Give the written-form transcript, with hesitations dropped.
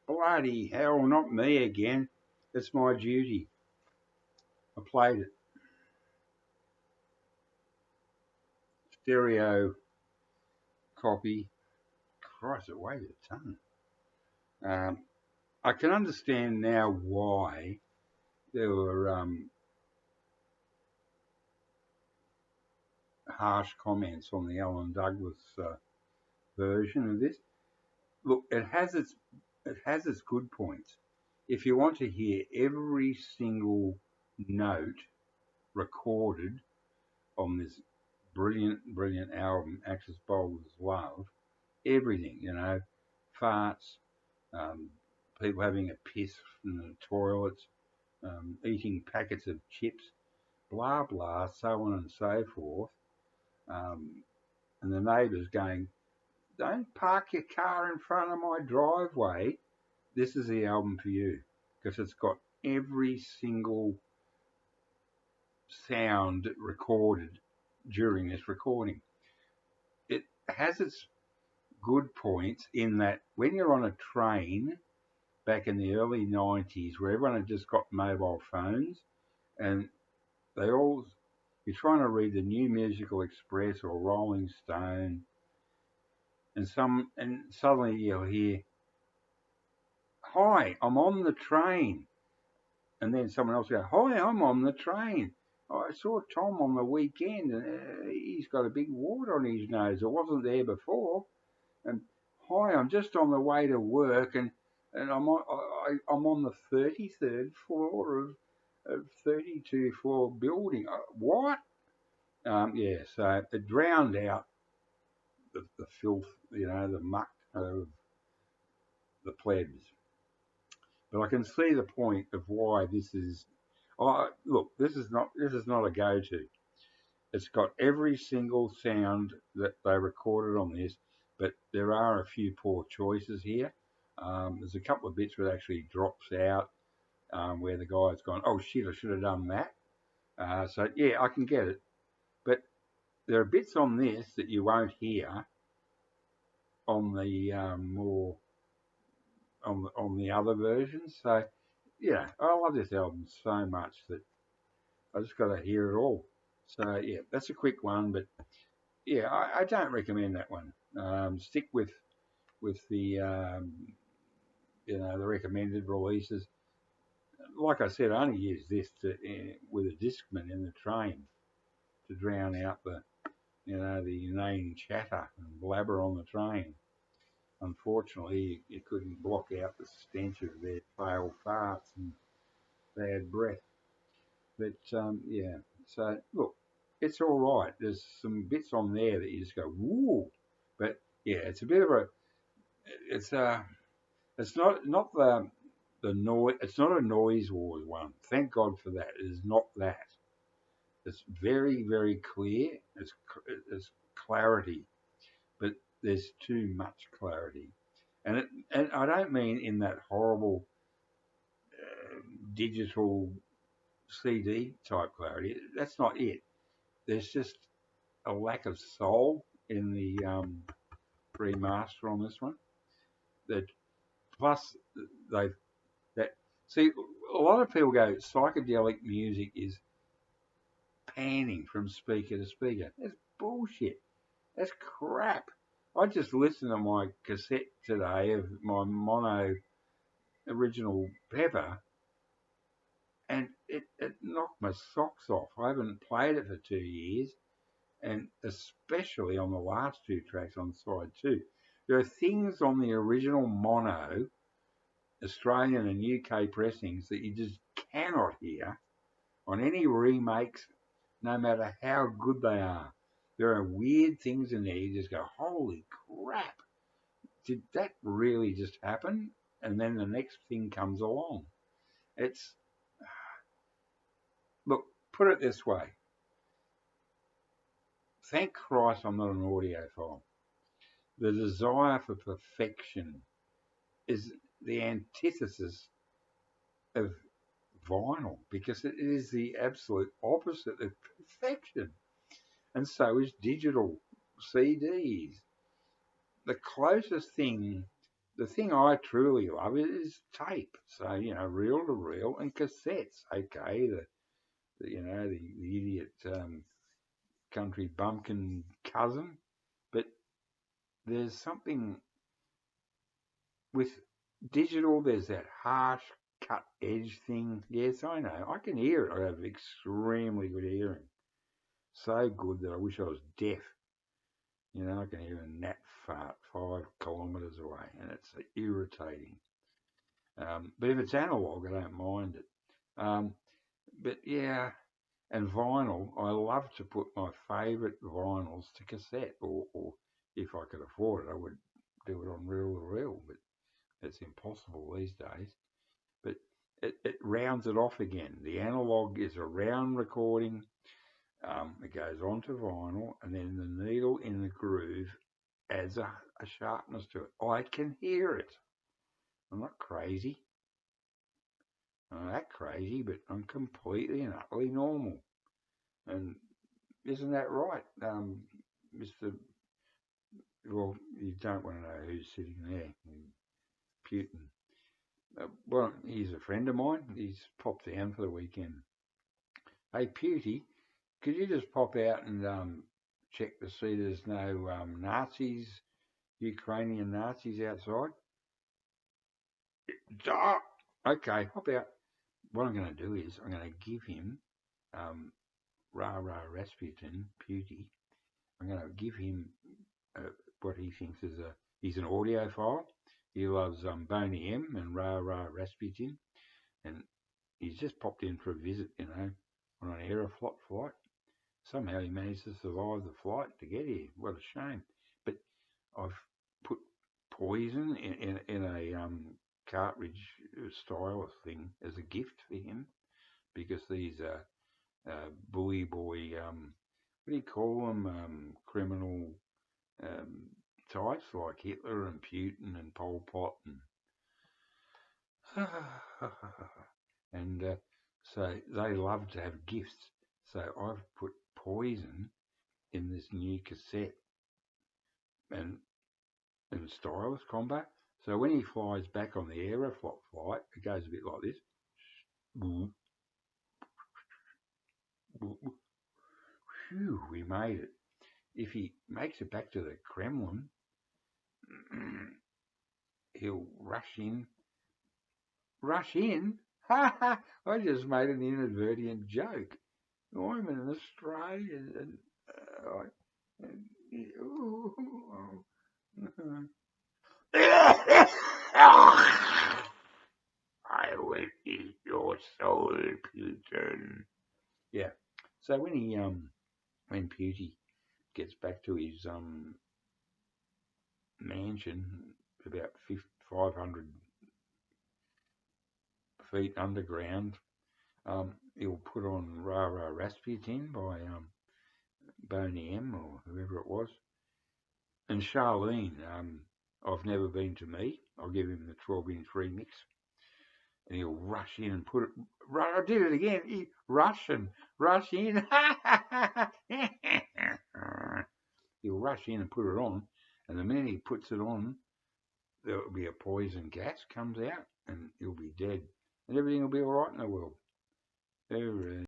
Bloody hell, not me again. It's my duty. I played it. Stereo copy. Christ, it weighs a ton. I can understand now why there were harsh comments on the Alan Douglas version of this. Look, it has its good points. If you want to hear every single note recorded on this brilliant album, Axis Bowlers Love, everything, farts, people having a piss in the toilets, eating packets of chips, blah blah, so on and so forth, and the neighbours going, "Don't park your car in front of my driveway." This is the album for you because it's got every single sound recorded during this recording. It has its good points in that when you're on a train back in the early 90s where everyone had just got mobile phones and you're trying to read the New Musical Express or Rolling Stone and suddenly you'll hear, "Hi, I'm on the train." And then someone else goes, "Hi, I'm on the train. I saw Tom on the weekend and he's got a big wart on his nose. It wasn't there before. And hi, I'm just on the way to work and I'm on the 33rd floor of 32 floor building." What? Yeah, so it drowned out the filth, the muck of the plebs. But I can see the point of why this is. Oh, look, this is not a go-to. It's got every single sound that they recorded on this, but there are a few poor choices here. There's a couple of bits where it actually drops out, where the guy's gone, "Oh shit, I should have done that." So yeah, I can get it, but there are bits on this that you won't hear on the more on the other versions. So yeah, I love this album so much that I just got to hear it all. So yeah, that's a quick one, but yeah, I don't recommend that one. Stick with the the recommended releases. Like I said, I only use this with a Discman in the train to drown out the the inane chatter and blabber on the train. Unfortunately, you couldn't block out the stench of their failed farts and bad breath. But yeah, so look, it's all right. There's some bits on there that you just go, "Whoa," but yeah, it's a bit of a, it's it's not the noise. It's not a noise wars one. Thank God for that. It is not that. It's very clear. It's clarity, but there's too much clarity, and I don't mean in that horrible digital CD type clarity. That's not it. There's just a lack of soul in the remaster on this one. That plus they've that see a lot of people go psychedelic music is panning from speaker to speaker. That's bullshit. That's crap. I just listened to my cassette today of my mono original Pepper, and it knocked my socks off. I haven't played it for 2 years, and especially on the last two tracks on side two. There are things on the original mono, Australian and UK pressings, that you just cannot hear on any remakes, no matter how good they are. There are weird things in there. You just go, "Holy crap. Did that really just happen?" And then the next thing comes along. It's, look, put it this way. Thank Christ I'm not an audiophile. The desire for perfection is the antithesis of vinyl because it is the absolute opposite of perfection. And so is digital CDs. The closest thing the thing I truly love is tape. So, reel to reel and cassettes. Okay, the idiot country bumpkin cousin, but there's something with digital. There's that harsh cut edge thing. Yes, I know. I can hear it. I have extremely good hearing. So good that I wish I was deaf. I can hear a gnat fart 5 kilometres away, and it's irritating. But if it's analog, I don't mind it. But yeah, and vinyl, I love to put my favourite vinyls to cassette, or if I could afford it, I would do it on reel to reel, but it's impossible these days. But it rounds it off again. The analog is a round recording. It goes onto vinyl, and then the needle in the groove adds a sharpness to it. I can hear it. I'm not crazy. I'm not that crazy, but I'm completely and utterly normal. And isn't that right, Mr. Well, you don't want to know who's sitting there, Putin. Well, he's a friend of mine. He's popped down for the weekend. Hey, Pewty, could you just pop out and check to see there's no Nazis, Ukrainian Nazis outside? Okay, hop out. What I'm going to do is I'm going to give him Rah Rasputin, Pewty. I'm going to give him what he thinks is he's an audiophile. He loves Boney M and Rah Rasputin, and he's just popped in for a visit, on an Aeroflot flight. Somehow he managed to survive the flight to get here. What a shame. But I've put poison in a cartridge style thing as a gift for him, because these bully boy, what do you call them, criminal types like Hitler and Putin and Pol Pot and so they love to have gifts. So I've put poison in this new cassette and stylus combo. So when he flies back on the Aeroflot flight, it goes a bit like this. Phew, we made it. If he makes it back to the Kremlin, he'll rush in. Rush in? Ha ha! I just made an inadvertent joke. I'm in Australia and I will eat your soul, Putin. Yeah. So when Pewty gets back to his mansion, about 500 feet underground, he'll put on Rah Rah Rasputin by Boney M or whoever it was. And Charlene, I've Never Been to Me. I'll give him the 12-inch remix. And he'll rush in and put it. I did it again. Rush in. He'll rush in and put it on. And the minute he puts it on, there'll be a poison gas comes out and he'll be dead. And everything will be all right in the world.